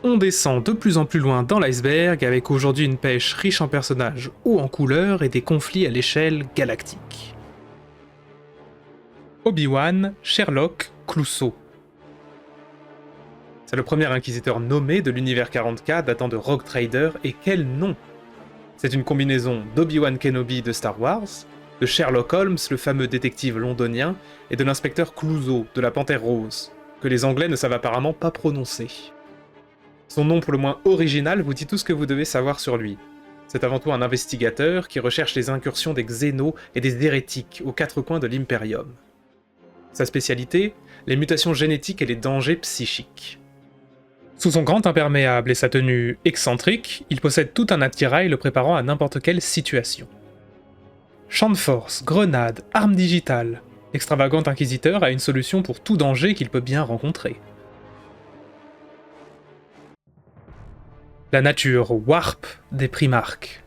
On descend de plus en plus loin dans l'iceberg, avec aujourd'hui une pêche riche en personnages ou en couleurs et des conflits à l'échelle galactique. Obi-Wan, Sherlock, Clouseau. C'est le premier inquisiteur nommé de l'univers 40K datant de Rogue Trader, et quel nom! C'est une combinaison d'Obi-Wan Kenobi de Star Wars, de Sherlock Holmes, le fameux détective londonien, et de l'inspecteur Clouseau de la Panthère Rose, que les Anglais ne savent apparemment pas prononcer. Son nom pour le moins original vous dit tout ce que vous devez savoir sur lui. C'est avant tout un investigateur qui recherche les incursions des Xénos et des hérétiques aux quatre coins de l'Imperium. Sa spécialité, les mutations génétiques et les dangers psychiques. Sous son grand imperméable et sa tenue excentrique, il possède tout un attirail le préparant à n'importe quelle situation. Champ de force, grenades, armes digitales, l'extravagant inquisiteur a une solution pour tout danger qu'il peut bien rencontrer. La nature warp des primarques.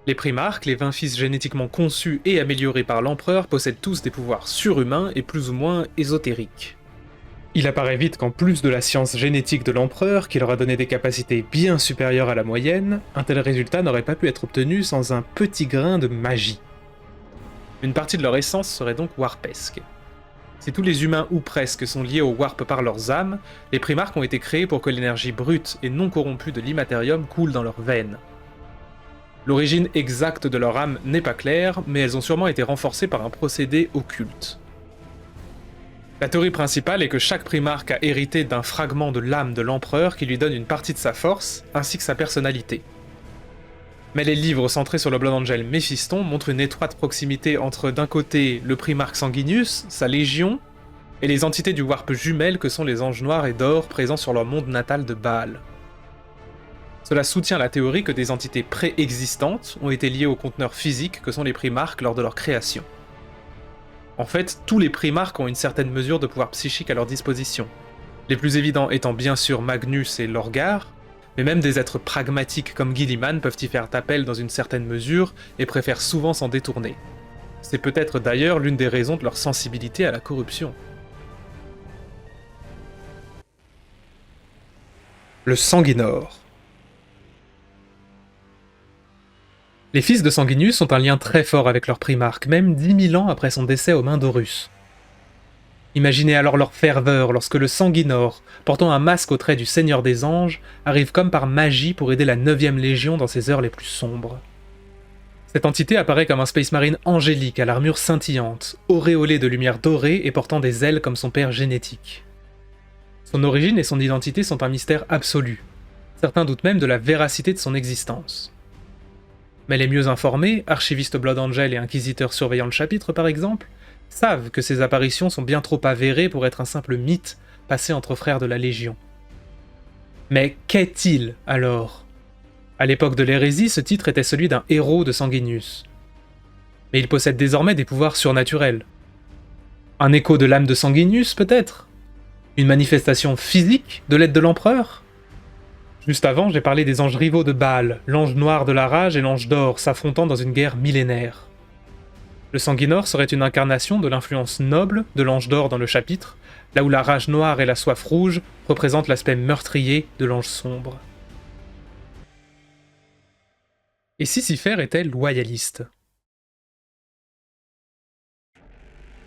Les primarques, les 20 fils génétiquement conçus et améliorés par l'empereur, possèdent tous des pouvoirs surhumains et plus ou moins ésotériques. Il apparaît vite qu'en plus de la science génétique de l'empereur, qui leur a donné des capacités bien supérieures à la moyenne, un tel résultat n'aurait pas pu être obtenu sans un petit grain de magie. Une partie de leur essence serait donc warpesque. Si tous les humains ou presque sont liés au warp par leurs âmes, les primarques ont été créés pour que l'énergie brute et non corrompue de l'immatérium coule dans leurs veines. L'origine exacte de leur âme n'est pas claire, mais elles ont sûrement été renforcées par un procédé occulte. La théorie principale est que chaque primarque a hérité d'un fragment de l'âme de l'empereur qui lui donne une partie de sa force, ainsi que sa personnalité. Mais les livres centrés sur le Blood Angel Méphiston montrent une étroite proximité entre d'un côté le primarque Sanguinius, sa légion, et les entités du warp jumelles que sont les anges noirs et d'or présents sur leur monde natal de Baal. Cela soutient la théorie que des entités préexistantes ont été liées aux conteneurs physiques que sont les primarques lors de leur création. En fait, tous les primarques ont une certaine mesure de pouvoir psychique à leur disposition. Les plus évidents étant bien sûr Magnus et Lorgar, mais même des êtres pragmatiques comme Guilliman peuvent y faire appel dans une certaine mesure et préfèrent souvent s'en détourner. C'est peut-être d'ailleurs l'une des raisons de leur sensibilité à la corruption. Le Sanguinor. Les fils de Sanguinius ont un lien très fort avec leur primarque, même 10 000 ans après son décès aux mains d'Horus. Imaginez alors leur ferveur lorsque le Sanguinor, portant un masque au trait du Seigneur des Anges, arrive comme par magie pour aider la 9e Légion dans ses heures les plus sombres. Cette entité apparaît comme un Space Marine angélique à l'armure scintillante, auréolé de lumière dorée et portant des ailes comme son père génétique. Son origine et son identité sont un mystère absolu. Certains doutent même de la véracité de son existence. Mais les mieux informés, archivistes Blood Angel et inquisiteurs surveillant le chapitre par exemple, savent que ces apparitions sont bien trop avérées pour être un simple mythe passé entre frères de la Légion. Mais qu'est-il alors? À l'époque de l'hérésie, ce titre était celui d'un héros de Sanguinius. Mais il possède désormais des pouvoirs surnaturels. Un écho de l'âme de Sanguinius peut-être? Une manifestation physique de l'aide de l'empereur? Juste avant, j'ai parlé des anges rivaux de Baal, l'ange noir de la rage et l'ange d'or s'affrontant dans une guerre millénaire. Le Sanguinor serait une incarnation de l'influence noble de l'ange d'or dans le chapitre, là où la rage noire et la soif rouge représentent l'aspect meurtrier de l'ange sombre. Et si Cypher était loyaliste?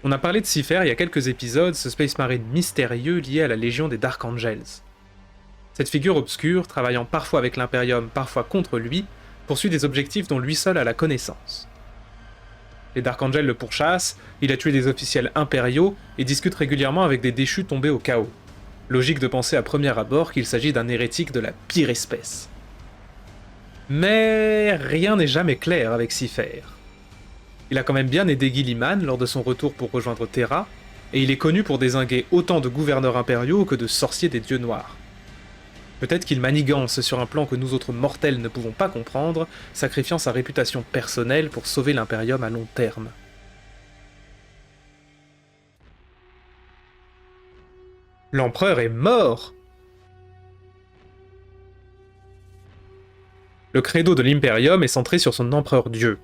On a parlé de Cypher il y a quelques épisodes, ce Space Marine mystérieux lié à la Légion des Dark Angels. Cette figure obscure, travaillant parfois avec l'Imperium, parfois contre lui, poursuit des objectifs dont lui seul a la connaissance. Les Dark Angels le pourchassent, il a tué des officiels impériaux et discute régulièrement avec des déchus tombés au chaos. Logique de penser à premier abord qu'il s'agit d'un hérétique de la pire espèce. Mais rien n'est jamais clair avec Cypher. Il a quand même bien aidé Guilliman lors de son retour pour rejoindre Terra, et il est connu pour dézinguer autant de gouverneurs impériaux que de sorciers des dieux noirs. Peut-être qu'il manigance sur un plan que nous autres mortels ne pouvons pas comprendre, sacrifiant sa réputation personnelle pour sauver l'Imperium à long terme. L'empereur est mort! Le credo de l'Imperium est centré sur son empereur-dieu,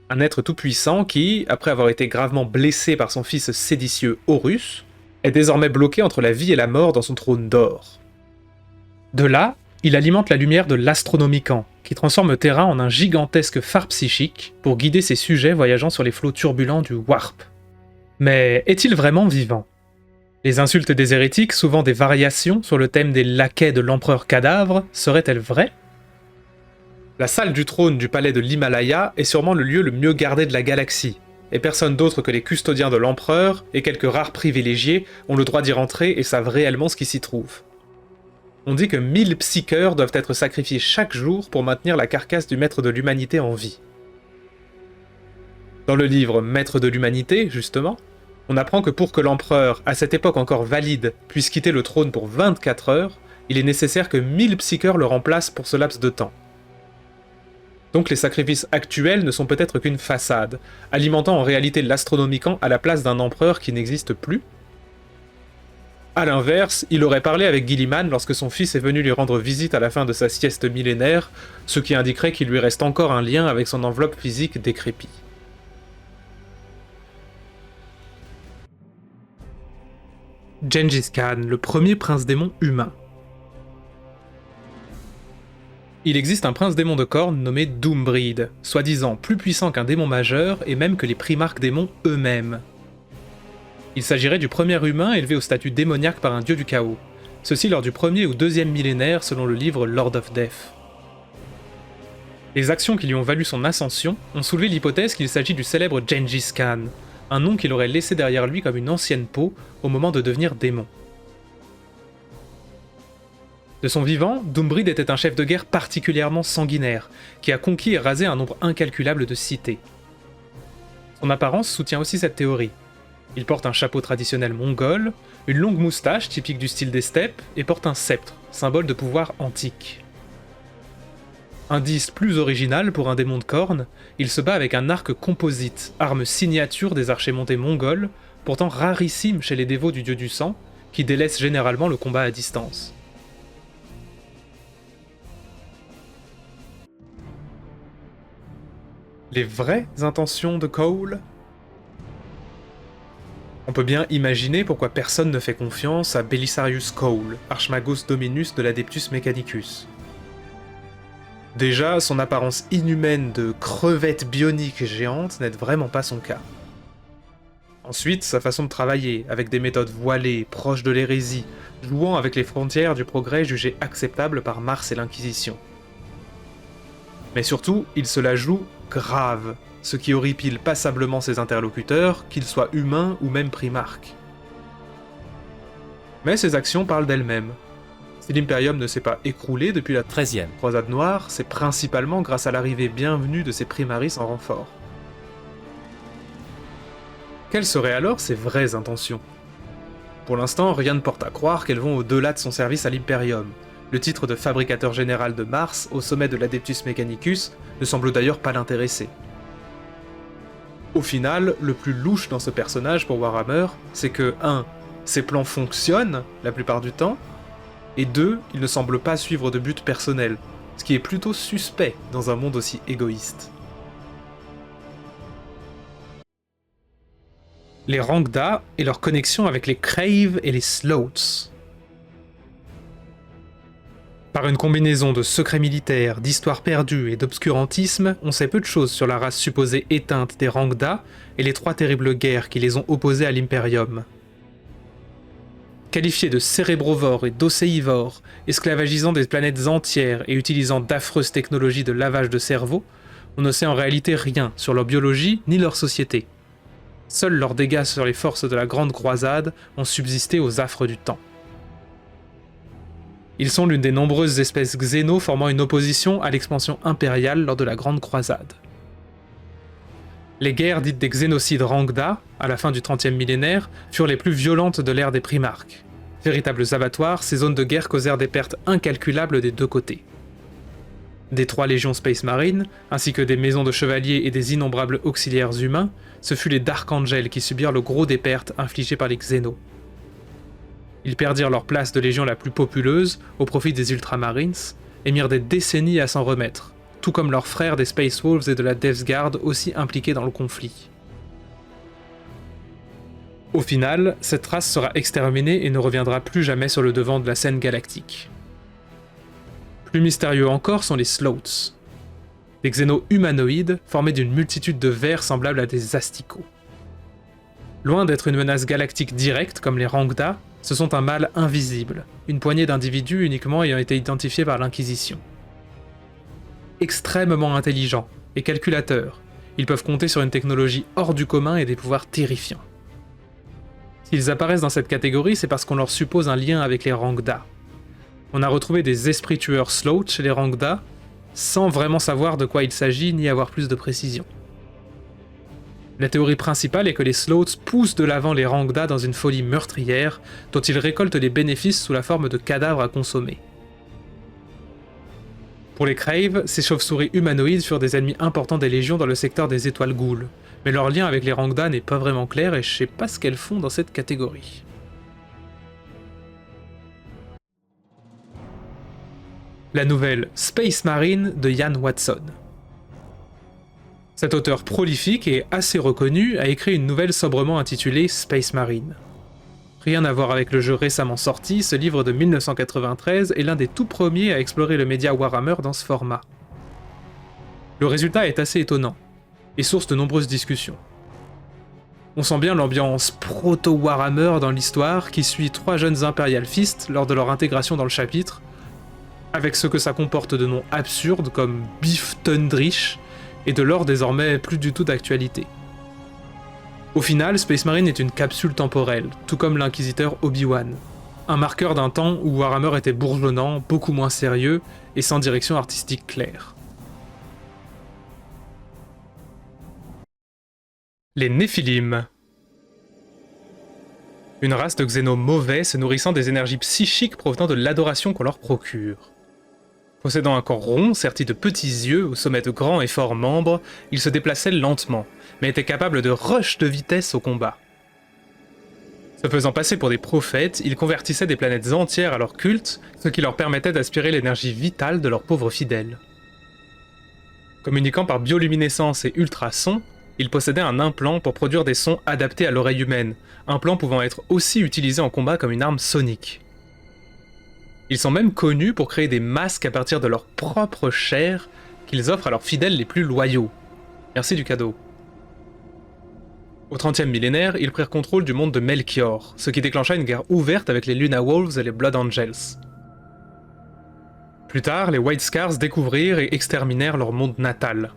un être tout-puissant qui, après avoir été gravement blessé par son fils séditieux Horus, est désormais bloqué entre la vie et la mort dans son trône d'or. De là, il alimente la lumière de l'Astronomicon, qui transforme Terra en un gigantesque phare psychique pour guider ses sujets voyageant sur les flots turbulents du Warp. Mais est-il vraiment vivant? Les insultes des hérétiques, souvent des variations sur le thème des laquais de l'empereur cadavre, seraient-elles vraies? La salle du trône du palais de l'Himalaya est sûrement le lieu le mieux gardé de la galaxie, et personne d'autre que les custodiens de l'empereur et quelques rares privilégiés ont le droit d'y rentrer et savent réellement ce qui s'y trouve. On dit que 1000 psycheurs doivent être sacrifiés chaque jour pour maintenir la carcasse du maître de l'humanité en vie. Dans le livre Maître de l'humanité, justement, on apprend que pour que l'empereur, à cette époque encore valide, puisse quitter le trône pour 24 heures, il est nécessaire que 1000 psycheurs le remplacent pour ce laps de temps. Donc les sacrifices actuels ne sont peut-être qu'une façade, alimentant en réalité l'Astronomicon à la place d'un empereur qui n'existe plus. A l'inverse, il aurait parlé avec Guilliman lorsque son fils est venu lui rendre visite à la fin de sa sieste millénaire, ce qui indiquerait qu'il lui reste encore un lien avec son enveloppe physique décrépie. Gengis Khan, le premier prince démon humain. Il existe un prince démon de corne nommé Doombreed, soi-disant plus puissant qu'un démon majeur et même que les primarques démons eux-mêmes. Il s'agirait du premier humain élevé au statut démoniaque par un dieu du chaos, ceci lors du premier ou deuxième millénaire selon le livre Lord of Death. Les actions qui lui ont valu son ascension ont soulevé l'hypothèse qu'il s'agit du célèbre Gengis Khan, un nom qu'il aurait laissé derrière lui comme une ancienne peau au moment de devenir démon. De son vivant, Doombreed était un chef de guerre particulièrement sanguinaire, qui a conquis et rasé un nombre incalculable de cités. Son apparence soutient aussi cette théorie. Il porte un chapeau traditionnel mongol, une longue moustache typique du style des steppes, et porte un sceptre, symbole de pouvoir antique. Indice plus original pour un démon de corne, il se bat avec un arc composite, arme signature des archers montés mongols, pourtant rarissime chez les dévots du dieu du sang, qui délaissent généralement le combat à distance. Les vraies intentions de Cole? On peut bien imaginer pourquoi personne ne fait confiance à Belisarius Cole, Archmagus Dominus de l'Adeptus Mechanicus. Déjà, son apparence inhumaine de crevette bionique géante n'aide vraiment pas son cas. Ensuite, sa façon de travailler, avec des méthodes voilées, proches de l'hérésie, jouant avec les frontières du progrès jugées acceptables par Mars et l'Inquisition. Mais surtout, il se la joue grave, ce qui horripile passablement ses interlocuteurs, qu'ils soient humains ou même primarques. Mais ses actions parlent d'elles-mêmes. Si l'Imperium ne s'est pas écroulé depuis la 13e croisade noire, c'est principalement grâce à l'arrivée bienvenue de ses primaris en renfort. Quelles seraient alors ses vraies intentions? Pour l'instant, rien ne porte à croire qu'elles vont au-delà de son service à l'Imperium. Le titre de fabricateur général de Mars, au sommet de l'Adeptus Mechanicus, ne semble d'ailleurs pas l'intéresser. Au final, le plus louche dans ce personnage pour Warhammer, c'est que 1. Ses plans fonctionnent la plupart du temps, et 2. Il ne semble pas suivre de but personnel, ce qui est plutôt suspect dans un monde aussi égoïste. Les Rangda et leur connexion avec les Crave et les Sloths. Par une combinaison de secrets militaires, d'histoires perdues et d'obscurantisme, on sait peu de choses sur la race supposée éteinte des Rangda et les 3 terribles guerres qui les ont opposés à l'Imperium. Qualifiés de cérébrovores et d'océivores, esclavagisant des planètes entières et utilisant d'affreuses technologies de lavage de cerveau, on ne sait en réalité rien sur leur biologie ni leur société. Seuls leurs dégâts sur les forces de la Grande Croisade ont subsisté aux affres du temps. Ils sont l'une des nombreuses espèces xéno formant une opposition à l'expansion impériale lors de la Grande Croisade. Les guerres dites des xénocides Rangda, à la fin du 30e millénaire, furent les plus violentes de l'ère des primarques. Véritables abattoirs, ces zones de guerre causèrent des pertes incalculables des deux côtés. Des 3 légions Space Marine, ainsi que des maisons de chevaliers et des innombrables auxiliaires humains, ce fut les Dark Angels qui subirent le gros des pertes infligées par les xénos. Ils perdirent leur place de légion la plus populeuse au profit des Ultramarines et mirent des décennies à s'en remettre, tout comme leurs frères des Space Wolves et de la Death Guard aussi impliqués dans le conflit. Au final, cette race sera exterminée et ne reviendra plus jamais sur le devant de la scène galactique. Plus mystérieux encore sont les Sloths, des xénos humanoïdes formés d'une multitude de vers semblables à des asticots. Loin d'être une menace galactique directe comme les Rangda, ce sont un mal invisible, une poignée d'individus uniquement ayant été identifiés par l'Inquisition. Extrêmement intelligents et calculateurs, ils peuvent compter sur une technologie hors du commun et des pouvoirs terrifiants. S'ils apparaissent dans cette catégorie, c'est parce qu'on leur suppose un lien avec les Rangda. On a retrouvé des esprits tueurs Sloth chez les Rangda, sans vraiment savoir de quoi il s'agit ni avoir plus de précision. La théorie principale est que les Sloths poussent de l'avant les Rangda dans une folie meurtrière, dont ils récoltent les bénéfices sous la forme de cadavres à consommer. Pour les Crave, ces chauves-souris humanoïdes furent des ennemis importants des Légions dans le secteur des étoiles Ghoul, mais leur lien avec les Rangda n'est pas vraiment clair et je sais pas ce qu'elles font dans cette catégorie. La nouvelle Space Marine de Ian Watson. Cet auteur prolifique et assez reconnu a écrit une nouvelle sobrement intitulée Space Marine. Rien à voir avec le jeu récemment sorti, ce livre de 1993 est l'un des tout premiers à explorer le média Warhammer dans ce format. Le résultat est assez étonnant, et source de nombreuses discussions. On sent bien l'ambiance proto-Warhammer dans l'histoire qui suit 3 jeunes Imperial Fist lors de leur intégration dans le chapitre, avec ce que ça comporte de noms absurdes comme Biff Tundrich, et de lore désormais plus du tout d'actualité. Au final, Space Marine est une capsule temporelle, tout comme l'inquisiteur Obi-Wan. Un marqueur d'un temps où Warhammer était bourgeonnant, beaucoup moins sérieux, et sans direction artistique claire. Les Néphilim. Une race de xénos mauvais se nourrissant des énergies psychiques provenant de l'adoration qu'on leur procure. Possédant un corps rond, serti de petits yeux, au sommet de grands et forts membres, ils se déplaçaient lentement, mais étaient capables de rush de vitesse au combat. Se faisant passer pour des prophètes, ils convertissaient des planètes entières à leur culte, ce qui leur permettait d'aspirer l'énergie vitale de leurs pauvres fidèles. Communiquant par bioluminescence et ultrasons, ils possédaient un implant pour produire des sons adaptés à l'oreille humaine, implant pouvant être aussi utilisé en combat comme une arme sonique. Ils sont même connus pour créer des masques à partir de leur propre chair qu'ils offrent à leurs fidèles les plus loyaux. Merci du cadeau. Au 30e millénaire, ils prirent contrôle du monde de Melchior, ce qui déclencha une guerre ouverte avec les Luna Wolves et les Blood Angels. Plus tard, les White Scars découvrirent et exterminèrent leur monde natal.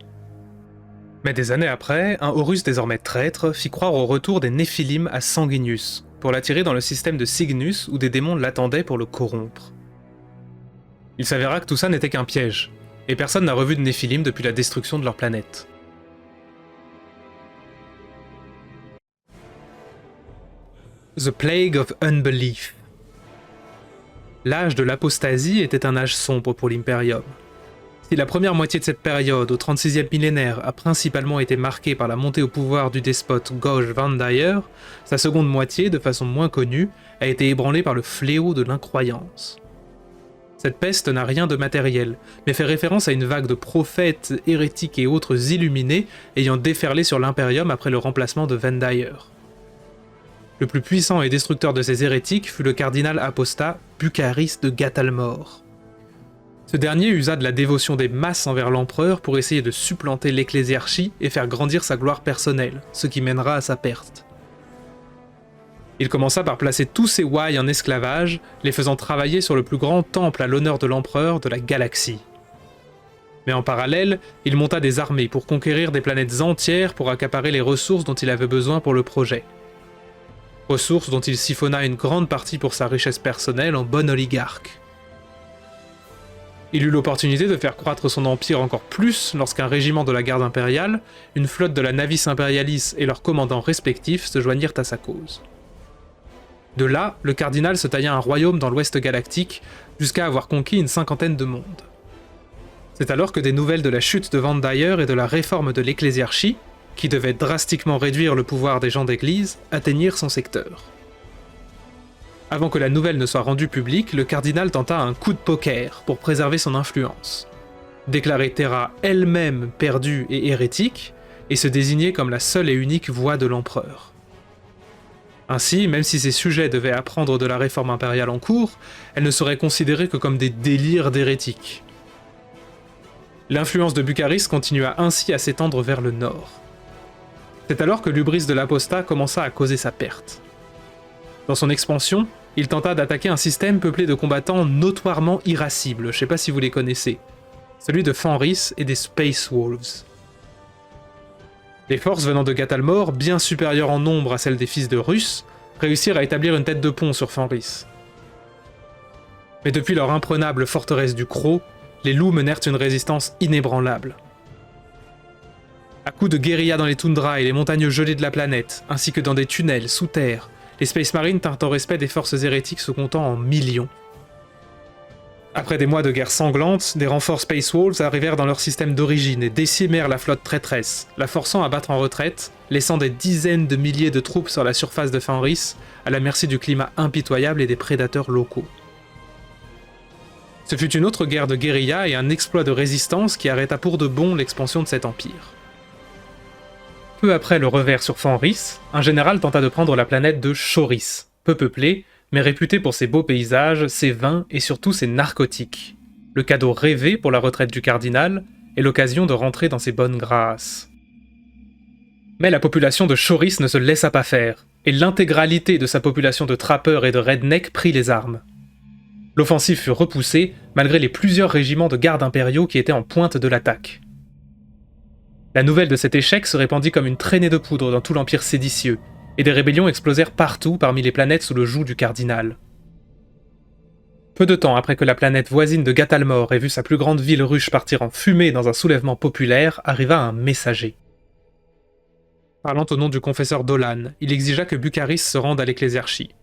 Mais des années après, un Horus désormais traître fit croire au retour des Néphilim à Sanguinius, pour l'attirer dans le système de Cygnus où des démons l'attendaient pour le corrompre. Il s'avéra que tout ça n'était qu'un piège, et personne n'a revu de Néphilim depuis la destruction de leur planète. The Plague of Unbelief. L'âge de l'apostasie était un âge sombre pour l'Imperium. Si la première moitié de cette période, au 36e millénaire, a principalement été marquée par la montée au pouvoir du despote Gauge Vandayer, sa seconde moitié, de façon moins connue, a été ébranlée par le fléau de l'incroyance. Cette peste n'a rien de matériel, mais fait référence à une vague de prophètes, hérétiques et autres illuminés ayant déferlé sur l'Imperium après le remplacement de Vandayer. Le plus puissant et destructeur de ces hérétiques fut le cardinal apostat Bucaris de Gatalmor. Ce dernier usa de la dévotion des masses envers l'empereur pour essayer de supplanter l'ecclésiarchie et faire grandir sa gloire personnelle, ce qui mènera à sa perte. Il commença par placer tous ses Wai en esclavage, les faisant travailler sur le plus grand temple à l'honneur de l'empereur de la galaxie. Mais en parallèle, il monta des armées pour conquérir des planètes entières pour accaparer les ressources dont il avait besoin pour le projet. Ressources dont il siphonna une grande partie pour sa richesse personnelle en bon oligarque. Il eut l'opportunité de faire croître son empire encore plus lorsqu'un régiment de la garde impériale, une flotte de la Navis Imperialis et leurs commandants respectifs se joignirent à sa cause. De là, le cardinal se tailla un royaume dans l'ouest galactique, jusqu'à avoir conquis une 50aine de mondes. C'est alors que des nouvelles de la chute de Vandayer et de la réforme de l'ecclésiarchie, qui devait drastiquement réduire le pouvoir des gens d'église, atteignirent son secteur. Avant que la nouvelle ne soit rendue publique, le cardinal tenta un coup de poker pour préserver son influence. Déclarer Terra elle-même perdue et hérétique, et se désigner comme la seule et unique voix de l'empereur. Ainsi, même si ces sujets devaient apprendre de la réforme impériale en cours, elle ne serait considérée que comme des délires d'hérétiques, L'influence de Bucarys continua ainsi à s'étendre vers le nord. C'est alors que l'hubris de l'apostat commença à causer sa perte. Dans son expansion, il tenta d'attaquer un système peuplé de combattants notoirement irascibles, je sais pas si vous les connaissez, celui de Fenris et des Space Wolves. Les forces venant de Gatalmor, bien supérieures en nombre à celles des fils de Russ, réussirent à établir une tête de pont sur Fenris. Mais depuis leur imprenable forteresse du Croc, les loups menèrent une résistance inébranlable. À coups de guérilla dans les toundras et les montagnes gelées de la planète, ainsi que dans des tunnels sous terre, les Space Marines tinrent au respect des forces hérétiques se comptant en millions. Après des mois de guerre sanglante, des renforts Space Wolves arrivèrent dans leur système d'origine et décimèrent la flotte traîtresse, la forçant à battre en retraite, laissant des dizaines de milliers de troupes sur la surface de Fenris, à la merci du climat impitoyable et des prédateurs locaux. Ce fut une autre guerre de guérilla et un exploit de résistance qui arrêta pour de bon l'expansion de cet empire. Peu après le revers sur Fenris, un général tenta de prendre la planète de Choris, peu peuplée, mais réputée pour ses beaux paysages, ses vins et surtout ses narcotiques. Le cadeau rêvé pour la retraite du cardinal et l'occasion de rentrer dans ses bonnes grâces. Mais la population de Choris ne se laissa pas faire, et l'intégralité de sa population de trappeurs et de rednecks prit les armes. L'offensive fut repoussée, malgré les plusieurs régiments de gardes impériaux qui étaient en pointe de l'attaque. La nouvelle de cet échec se répandit comme une traînée de poudre dans tout l'Empire séditieux, et des rébellions explosèrent partout parmi les planètes sous le joug du cardinal. Peu de temps après que la planète voisine de Gatalmor ait vu sa plus grande ville ruche partir en fumée dans un soulèvement populaire, arriva un messager. Parlant au nom du confesseur Dolan, il exigea que Bucarys se rende à l'ecclésiarchie.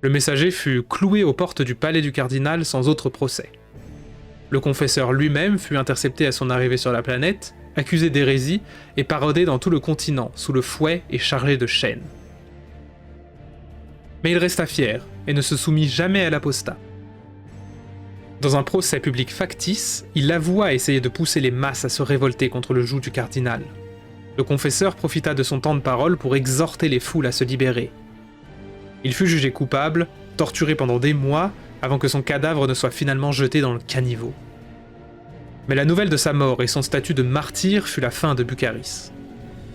Le messager fut cloué aux portes du palais du cardinal sans autre procès. Le confesseur lui-même fut intercepté à son arrivée sur la planète, accusé d'hérésie et parodé dans tout le continent, sous le fouet et chargé de chaînes. Mais il resta fier, et ne se soumit jamais à l'apostat. Dans un procès public factice, il avoua essayer de pousser les masses à se révolter contre le joug du cardinal. Le confesseur profita de son temps de parole pour exhorter les foules à se libérer. Il fut jugé coupable, torturé pendant des mois, avant que son cadavre ne soit finalement jeté dans le caniveau. Mais la nouvelle de sa mort et son statut de martyr fut la fin de Bucarys.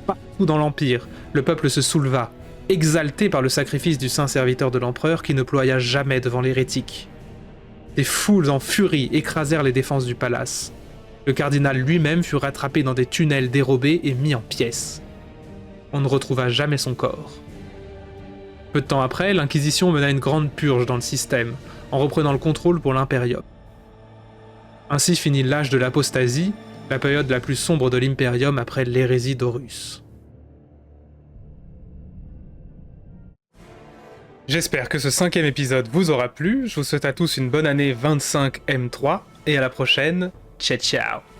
Partout dans l'Empire, le peuple se souleva, exalté par le sacrifice du saint serviteur de l'empereur qui ne ploya jamais devant l'hérétique. Des foules en furie écrasèrent les défenses du palace. Le cardinal lui-même fut rattrapé dans des tunnels dérobés et mis en pièces. On ne retrouva jamais son corps. Peu de temps après, l'Inquisition mena une grande purge dans le système, en reprenant le contrôle pour l'Imperium. Ainsi finit l'âge de l'apostasie, la période la plus sombre de l'Imperium après l'hérésie d'Horus. J'espère que ce 5e épisode vous aura plu, je vous souhaite à tous une bonne année 25 M3, et à la prochaine, ciao ciao.